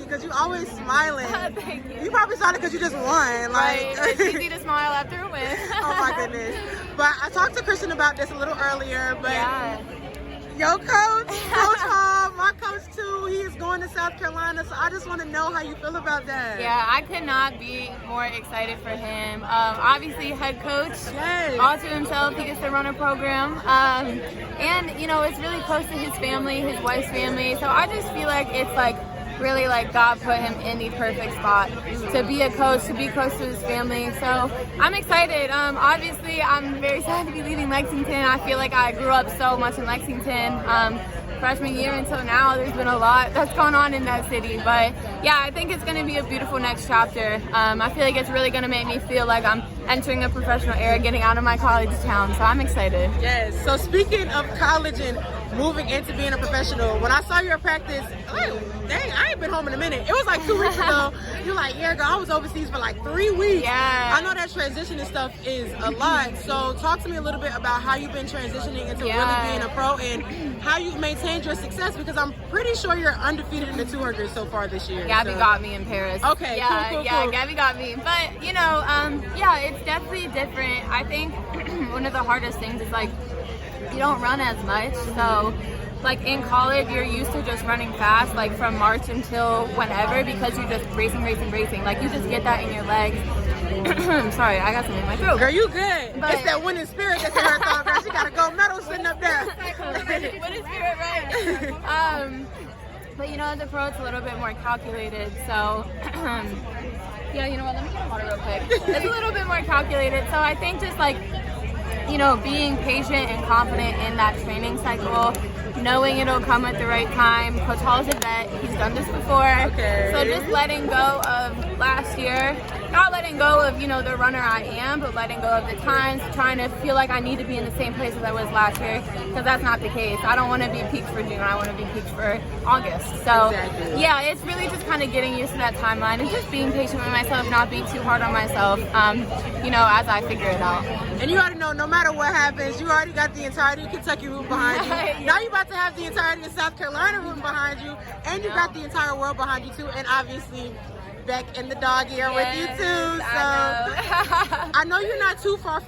because you always smiling. Thank you. You probably started because you just won. Right. It's easy to smile after a win. Oh my goodness. But I talked to Kristen about this a little earlier, but Yeah. your coach, Coach Hall, my coach too, he is going to South Carolina, so I just want to know how you feel about that. Yeah, I could not be more excited for him. Obviously, head coach, Yes. all to himself. He gets to run a program. And, you know, it's really close to his family, his wife's family. So I just feel like it's like really like God put him in the perfect spot to be a coach, to be close to his family. So I'm excited. Obviously, I'm very sad to be leaving Lexington. I feel like I grew up so much in Lexington. Freshman year until now, there's been a lot that's gone on in that city. But yeah, I think it's going to be a beautiful next chapter. I feel like it's really going to make me feel like I'm entering a professional era, getting out of my college town. So I'm excited. Yes. So speaking of college and moving into being a professional, when I saw your practice, like, dang, I ain't been home in a minute. It was like 2 weeks ago. You're like, yeah, girl, I was overseas for like 3 weeks. Yeah. I know that transition and stuff is a lot. So talk to me a little bit about how you've been transitioning into really being a pro and how you've maintained your success, because I'm pretty sure you're undefeated in the 200 so far this year. Gabby got me in Paris. Okay, yeah, cool. Gabby got me. But, you know, yeah, it's definitely different. I think one of the hardest things is, like, you don't run as much. So, like, in college, you're used to just running fast, like, from March until whenever, because you're just racing. Like, you just get that in your legs. Sorry, I got something in my throat. Girl, you good. But it's that winning spirit that's in her thought, girl. She got a gold medal sitting up there. Winning spirit, right? But you know, the pro, it's a little bit more calculated. So, yeah, you know what? Let me get a water real quick. It's a little bit more calculated. So I think just like, you know, being patient and confident in that training cycle, knowing it'll come at the right time. Coach Hall's a vet. He's done this before. Okay. So just letting go of last year. Not letting go of, you know, the runner I am, but letting go of the times, trying to feel like I need to be in the same place as I was last year, because that's not the case. I don't want to be peaked for June. I want to be peaked for August. So, Exactly. yeah, it's really just kind of getting used to that timeline and just being patient with myself, not being too hard on myself, you know, as I figure it out. And you already know, no matter what happens, you already got the entirety of Kentucky route behind you. Yeah. Now you're about to have the entirety of South Carolina route behind you, and you got the entire world behind you too, and obviously back in the dog ear with you too. So I know you're not too far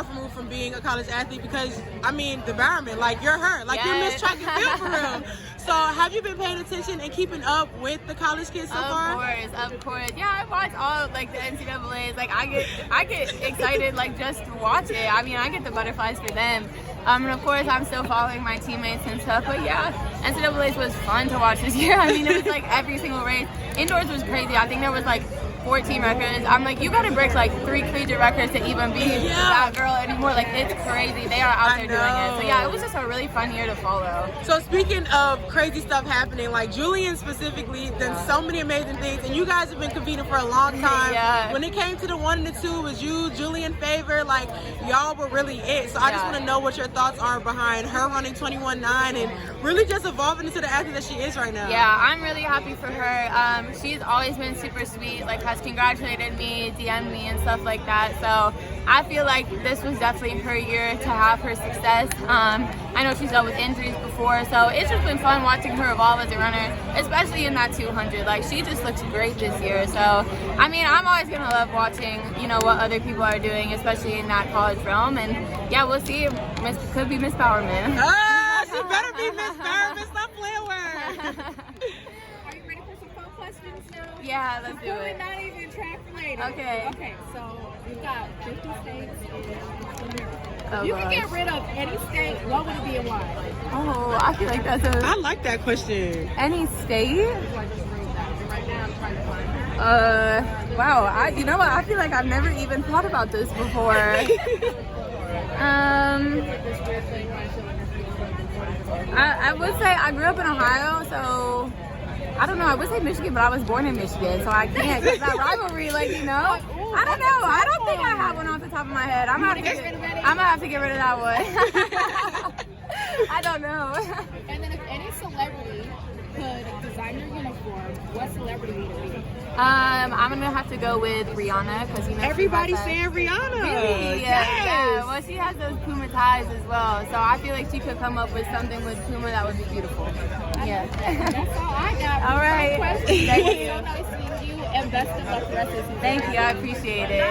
removed from being a college athlete, because I mean the environment, like you're her, like you're Miss Track and Field for real. So have you been paying attention and keeping up with the college kids so far? Of course. Yeah, I watch all like the NCAAs. Like I get excited like just to watch it. I mean, I get the butterflies for them. And of course, I'm still following my teammates and stuff. But yeah, NCAAs was fun to watch this year. I mean, it was like every single race. Indoors was crazy. I think there was like 14 records. I'm like, you gotta break like 3 collegiate records to even be that girl anymore. Like, it's crazy. They are out there doing it. So yeah, it was just a really fun year to follow. So speaking of crazy stuff happening, like Julian specifically done so many amazing things, and you guys have been competing for a long time. Yeah. When it came to the 1 and the 2, it was you, Julian Favor, like y'all were really it. So I just want to know what your thoughts are behind her running 21.9 and really just evolving into the athlete that she is right now. Yeah, I'm really happy for her. She's always been super sweet, like has congratulated me, DM'd me and stuff like that. So I feel like this was definitely her year to have her success. I know she's dealt with injuries before, so it's just been fun watching her evolve as a runner, especially in that 200. Like, she just looks great this year. So, I mean, I'm always going to love watching, you know, what other people are doing, especially in that college realm. And yeah, we'll see. Could be Miss Powerman. Ah, she better be Miss Powerman. Stop playing with her. Are you ready for some fun questions now? Yeah, let's do Probably it. not even track related. Okay. Okay, so we've got 50 states in America. Oh, You can gosh. get rid of any state, what would it be and why? Oh, I feel like that's I a... like that question. Any state? Right now I'm trying to find Wow, you know what? I feel like I've never even thought about this before. I would say I grew up in Ohio, so I don't know. I would say Michigan, but I was born in Michigan, so I can't get that rivalry, like, you know. I don't know. I don't think I have one off the top of my head. I'm gonna have to get rid of that one. I don't know. And then if any celebrity could design your uniform, what celebrity would it be? I'm gonna have to go with Rihanna, because you know Everybody's saying Rihanna. Really? Yes. Yeah. Well, she has those Puma ties as well, so I feel like she could come up with something with Puma that would be beautiful. Yeah. That's all I got. All right. right. Question. Thank It was you. so nice meeting you, and best of luck the rest of the season. Thank you. I appreciate it.